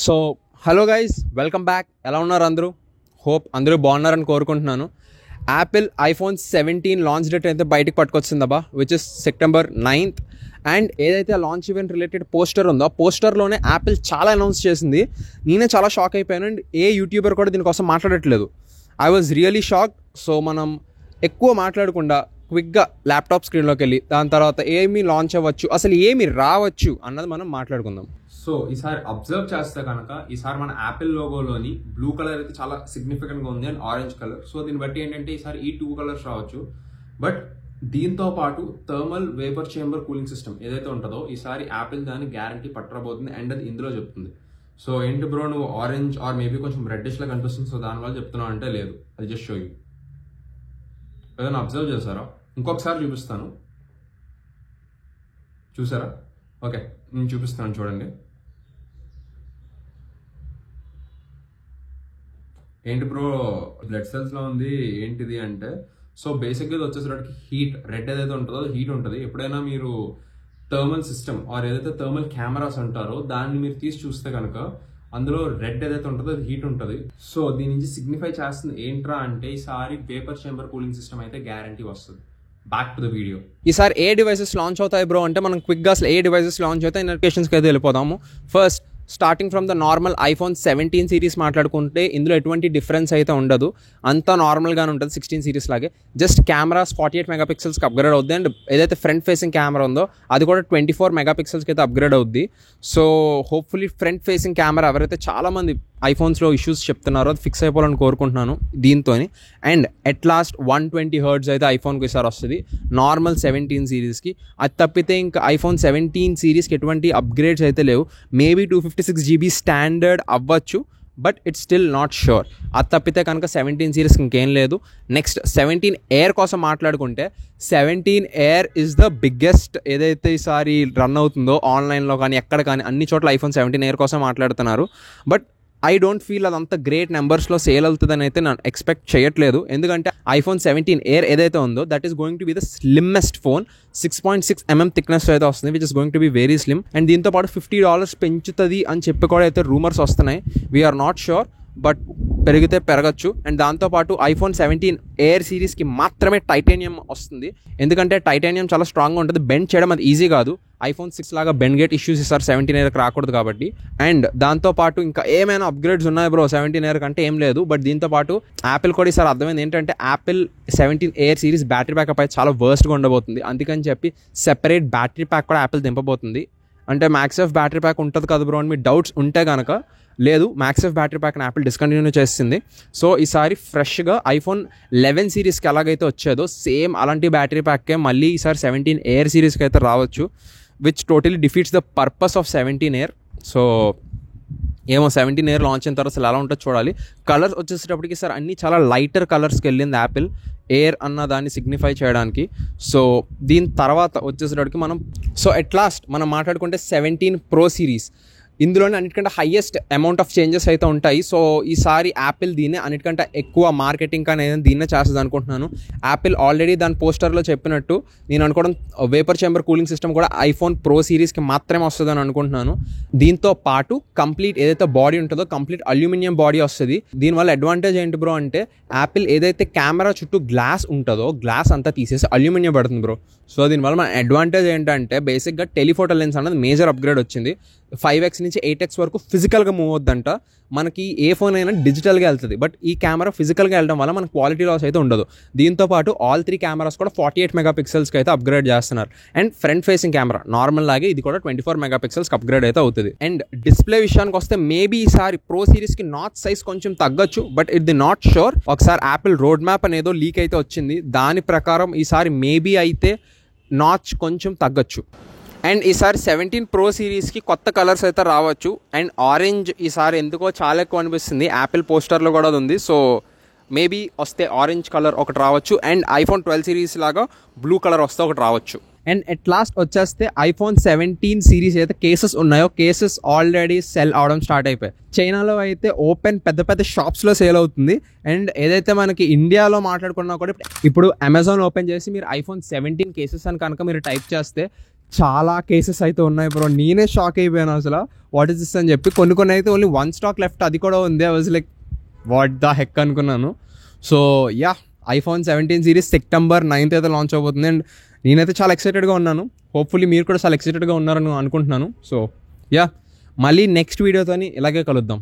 So hello guys, welcome back. ఎలా ఉన్నారు అందరూ? హోప్ అందరూ బాగున్నారని కోరుకుంటున్నాను. యాపిల్ ఐఫోన్ 17 లాంచ్ డేట్ అయితే బయటకు పట్టుకొచ్చిందబ్బా, which is September 9th. And ఏదైతే లాంచ్ ఈవెంట్ రిలేటెడ్ పోస్టర్ ఉందో ఆ పోస్టర్లోనే యాపిల్ చాలా అనౌన్స్ చేసింది. నేనే చాలా షాక్ అయిపోయాను. అండ్ ఏ యూట్యూబర్ కూడా దీనికోసం మాట్లాడట్లేదు. I was really shock. So మనం ఎక్కువ మాట్లాడకుండా క్విక్గా ల్యాప్టాప్ స్క్రీన్లోకి వెళ్ళి దాని తర్వాత ఏమి లాంచ్ అవ్వచ్చు, అసలు ఏమి రావచ్చు అన్నది మనం మాట్లాడుకుందాం. సో ఈసారి అబ్జర్వ్ చేస్తే కనుక ఈసారి మన యాపిల్ లోగోలోని బ్లూ కలర్ అయితే చాలా సిగ్నిఫికెంట్గా ఉంది అండ్ ఆరెంజ్ కలర్. సో దీన్ని బట్టి ఏంటంటే ఈసారి ఈ 2 కలర్స్ రావచ్చు. బట్ దీంతో పాటు thermal vapour chamber cooling system ఏదైతే ఉంటుందో ఈసారి యాపిల్ దాని గ్యారంటీ పట్టబోతుంది అండ్ అది ఇందులో చెప్తుంది. సో ఏంటి బ్రో నువ్వు ఆరెంజ్ ఆర్ మేబీ కొంచెం రెడ్డిష్లా కనిపిస్తుంది, సో దానివల్ల చెప్తున్నావు అంటే లేదు, అది జస్ట్ షో యూ. ఏదైనా అబ్జర్వ్ చేశారా? ఇంకొకసారి చూపిస్తాను, చూసారా? ఓకే, నేను చూపిస్తాను చూడండి. ఏంటి బ్రో బ్లడ్ సెల్స్లో ఉంది ఏంటిది అంటే, సో బేసిక్గా ఇది వచ్చేసరికి హీట్, రెడ్ ఏదైతే ఉంటుందో అది హీట్ ఉంటుంది. ఎప్పుడైనా మీరు థర్మల్ సిస్టమ్ ఆర్ ఏదైతే థర్మల్ కెమెరాస్ అంటారో దాన్ని మీరు తీసి చూస్తే కనుక అందులో రెడ్ ఏదైతే ఉంటుందో అది హీట్ ఉంటుంది. సో దీని నుంచి సిగ్నిఫై చేస్తుంది ఏంట్రా అంటే ఈసారి వేపర్ చేంబర్ కూలింగ్ సిస్టమ్ అయితే గ్యారంటీ వస్తుంది. Back to the video. ఈసారి ఏ డివైసెస్ లాంచ్ అవుతాయి బ్రో అంటే మనం క్విక్గా అసలు ఏ డివైసెస్ లాంచ్ అవుతాయి నోటిఫికేషన్స్కి అయితే వెళ్ళిపోదాము. First starting from the normal iPhone 17 series మాట్లాడుకుంటే ఇందులో ఎటువంటి డిఫరెన్స్ అయితే ఉండదు, అంతా నార్మల్గానే ఉంటుంది 16 సిరీస్ లాగే. జస్ట్ కెమెరాస్ 48 మెగాపిక్సెల్స్కి అప్గ్రేడ్ అవుద్ది. అండ్ ఏదైతే ఫ్రంట్ ఫేసింగ్ కెమెరా ఉందో అది కూడా 24 మెగాపిక్సెల్స్కి అయితే అప్గ్రేడ్ అవుద్ది. So hopefully front facing camera ఎవరైతే చాలామంది ఐఫోన్స్లో ఇష్యూస్ చెప్తున్నారో అది ఫిక్స్ అయిపోవాలని కోరుకుంటున్నాను దీంతో. అండ్ అట్ లాస్ట్ 120 Hz అయితే ఐఫోన్కి ఈసారి వస్తుంది నార్మల్ 17 సిరీస్కి. అది తప్పితే ఇంకా ఐఫోన్ 17 సిరీస్కి ఎటువంటి అప్గ్రేడ్స్ అయితే లేవు. మేబీ 256 GB స్టాండర్డ్ అవ్వచ్చు, but it's still not sure. అది తప్పితే కనుక 17 సిరీస్కి ఇంకేం లేదు. నెక్స్ట్ 17 ఎయిర్ కోసం మాట్లాడుకుంటే 17 ఎయిర్ ఇస్ ద బిగ్గెస్ట్ ఏదైతే ఈసారి రన్ అవుతుందో ఆన్లైన్లో కానీ ఎక్కడ కానీ అన్ని చోట్ల ఐఫోన్ 17 ఎయిర్ కోసం మాట్లాడుతున్నారు. బట్ ఐ డోంట్ ఫీల్ అదంతా గ్రేట్ నెంబర్స్లో సేల్ అవుతుందని అయితే నేను ఎక్స్పెక్ట్ చేయట్లేదు. ఎందుకంటే ఐఫోన్ 17 ఎయిర్ ఏదైతే ఉందో that is going to be the slimmest phone. 6.6 mm thickness అయితే వస్తుంది, which is going to be very slim. And దీంతో పాటు $50 పెంచుతుంది అని చెప్పి కూడా అయితే రూమర్స్ వస్తున్నాయి. వీఆర్ నాట్ షూర్, బట్ పెరిగితే పెరగచ్చు. అండ్ దాంతోపాటు ఐఫోన్ 17 ఎయిర్ సిరీస్కి మాత్రమే టైటానియం వస్తుంది, ఎందుకంటే టైటానియం చాలా స్ట్రాంగ్గా ఉంటుంది, బెండ్ చేయడం అది ఈజీ కాదు. ఐఫోన్ 6 లాగా బెండ్ గేట్ ఇష్యూస్ ఇస్తారు 17 ఎయిర్కి రాకూడదు కాబట్టి. అండ్ దాంతోపాటు ఇంకా ఏమైనా అప్గ్రేడ్స్ ఉన్నాయి బ్రో 17 ఎయిర్ కంటే ఏం లేదు. బట్ దీంతోపాటు యాపిల్ కూడా ఈసారి అర్థమైంది ఏంటంటే Apple 17 air series battery backup అయితే చాలా వర్స్ట్గా ఉండబోతుంది. అందుకని చెప్పి సెపరేట్ బ్యాటరీ ప్యాక్ కూడా యాపిల్ దింపబోతుంది. అంటే మ్యాక్సిఫ్ బ్యాటరీ ప్యాక్ ఉంటుంది కదా బ్రో అని మీ డౌట్స్ ఉంటే కనుక లేదు, మ్యాక్సిఫ్ బ్యాటరీ ప్యాక్ని యాపిల్ డిస్కంటిన్యూ చేసింది. సో ఈసారి ఫ్రెష్గా ఐఫోన్ 11 సిరీస్కి ఎలాగైతే వచ్చేదో సేమ్ అలాంటి బ్యాటరీ ప్యాక్కే మళ్ళీ ఈసారి 17 ఎయిర్ సిరీస్కి అయితే రావచ్చు, which totally defeats the purpose of 17 air. So ఏమో 17 ఎయిర్ లాంచ్ అయిన తర్వాత అసలు ఎలా ఉంటుందో చూడాలి. కలర్స్ వచ్చేసేటప్పటికి సార్ అన్నీ చాలా లైటర్ కలర్స్కి వెళ్ళింది యాపిల్ ఎయిర్ అన్న దాన్ని సిగ్నిఫై చేయడానికి. సో దీని తర్వాత వచ్చేసేటప్పటికి అట్ లాస్ట్ మనం మాట్లాడుకుంటే 17 Pro సిరీస్ ఇందులోనే అన్నిటికంటే హైయెస్ట్ అమౌంట్ ఆఫ్ చేంజెస్ అయితే ఉంటాయి. సో ఈసారి యాపిల్ దీన్నే అన్నిటికంటే ఎక్కువ మార్కెటింగ్ కానీ ఏదైనా దీన్నే చేస్తుంది అనుకుంటున్నాను. యాపిల్ ఆల్రెడీ దాని పోస్టర్లో చెప్పినట్టు నేను అనుకోవడం వేపర్ చేంబర్ కూలింగ్ సిస్టమ్ కూడా ఐఫోన్ ప్రో సిరీస్కి మాత్రమే వస్తుందని అనుకుంటున్నాను. దీంతో పాటు కంప్లీట్ ఏదైతే బాడీ ఉంటుందో కంప్లీట్ అల్యూమినియం బాడీ వస్తుంది. దీనివల్ల అడ్వాంటేజ్ ఏంటి బ్రో అంటే యాపిల్ ఏదైతే కెమెరా చుట్టూ గ్లాస్ ఉంటుందో గ్లాస్ అంతా తీసేసి అల్యూమినియం పడుతుంది బ్రో. సో దీనివల్ల మన అడ్వాంటేజ్ ఏంటంటే బేసిక్గా టెలిఫోటో లెన్స్ అనేది మేజర్ అప్గ్రేడ్ వచ్చింది. 5x నుంచి 8x వరకు ఫిజికల్గా మూవ్ అవుద్దంట. మనకి ఏ ఫోన్ అయినా డిజిటల్గా వెళ్తుంది, బట్ ఈ కెమెరా ఫిజికల్గా వెళ్ళడం వల్ల మనకు క్వాలిటీ లాస్ అయితే ఉండదు. దీంతోపాటు ఆల్ 3 కెమెరాస్ కూడా 48 మెగాపిక్సెల్స్కి అయితే అప్గ్రేడ్ చేస్తున్నారు. And front facing camera normal లాగే ఇది కూడా 24 మెగాపిక్సెల్స్కి అప్గ్రేడ్ అయితే అవుతుంది. అండ్ డిస్ప్లే విషయానికి వస్తే మేబీ ఈసారి ప్రో సిరీస్కి నాచ్ సైజ్ కొంచెం తగ్గచ్చు, బట్ ఇది నాట్ షూర్. ఒకసారి యాపిల్ రోడ్ మ్యాప్ అనేదో లీక్ అయితే వచ్చింది, దాని ప్రకారం ఈసారి మేబీ అయితే నాచ్ కొంచెం తగ్గచ్చు. అండ్ ఈసారి 17 Pro సిరీస్కి కొత్త కలర్స్ అయితే రావచ్చు. అండ్ ఆరెంజ్ ఈసారి ఎందుకో చాలా ఎక్కువ అనిపిస్తుంది, యాపిల్ పోస్టర్లో కూడా అది ఉంది. సో మేబీ వస్తే ఆరెంజ్ కలర్ ఒకటి రావచ్చు. అండ్ ఐఫోన్ 12 సిరీస్ లాగా బ్లూ కలర్ వస్తే ఒకటి రావచ్చు. అండ్ ఎట్ లాస్ట్ వచ్చేస్తే ఐఫోన్ 17 సిరీస్ అయితే కేసెస్ ఉన్నాయో కేసెస్ ఆల్రెడీ సెల్ అవడం స్టార్ట్ అయిపోయాయి. చైనాలో అయితే ఓపెన్ పెద్ద పెద్ద షాప్స్లో సేల్ అవుతుంది. అండ్ ఏదైతే మనకి ఇండియాలో మాట్లాడుకున్నా కూడా ఇప్పుడు అమెజాన్ ఓపెన్ చేసి మీరు ఐఫోన్ 17 కేసెస్ అని కనుక మీరు టైప్ చేస్తే చాలా కేసెస్ అయితే ఉన్నాయి బ్రో. నేనే షాక్ అయిపోయాను అసలు వాట్ ఇస్ దిస్ అని చెప్పి. కొన్ని అయితే ఓన్లీ 1 స్టాక్ లెఫ్ట్, అది కూడా ఉంది. I was like what the heck అనుకున్నాను. So yeah, iPhone 17 series September 9th అయితే లాంచ్ అవబోతుంది. అండ్ నేనైతే చాలా ఎక్సైటెడ్గా ఉన్నాను. హోప్ఫుల్లీ మీరు కూడా చాలా ఎక్సైటెడ్గా ఉన్నారని అనుకుంటున్నాను. సో యా, మళ్ళీ నెక్స్ట్ వీడియోతో ఇలాగే కలుద్దాం.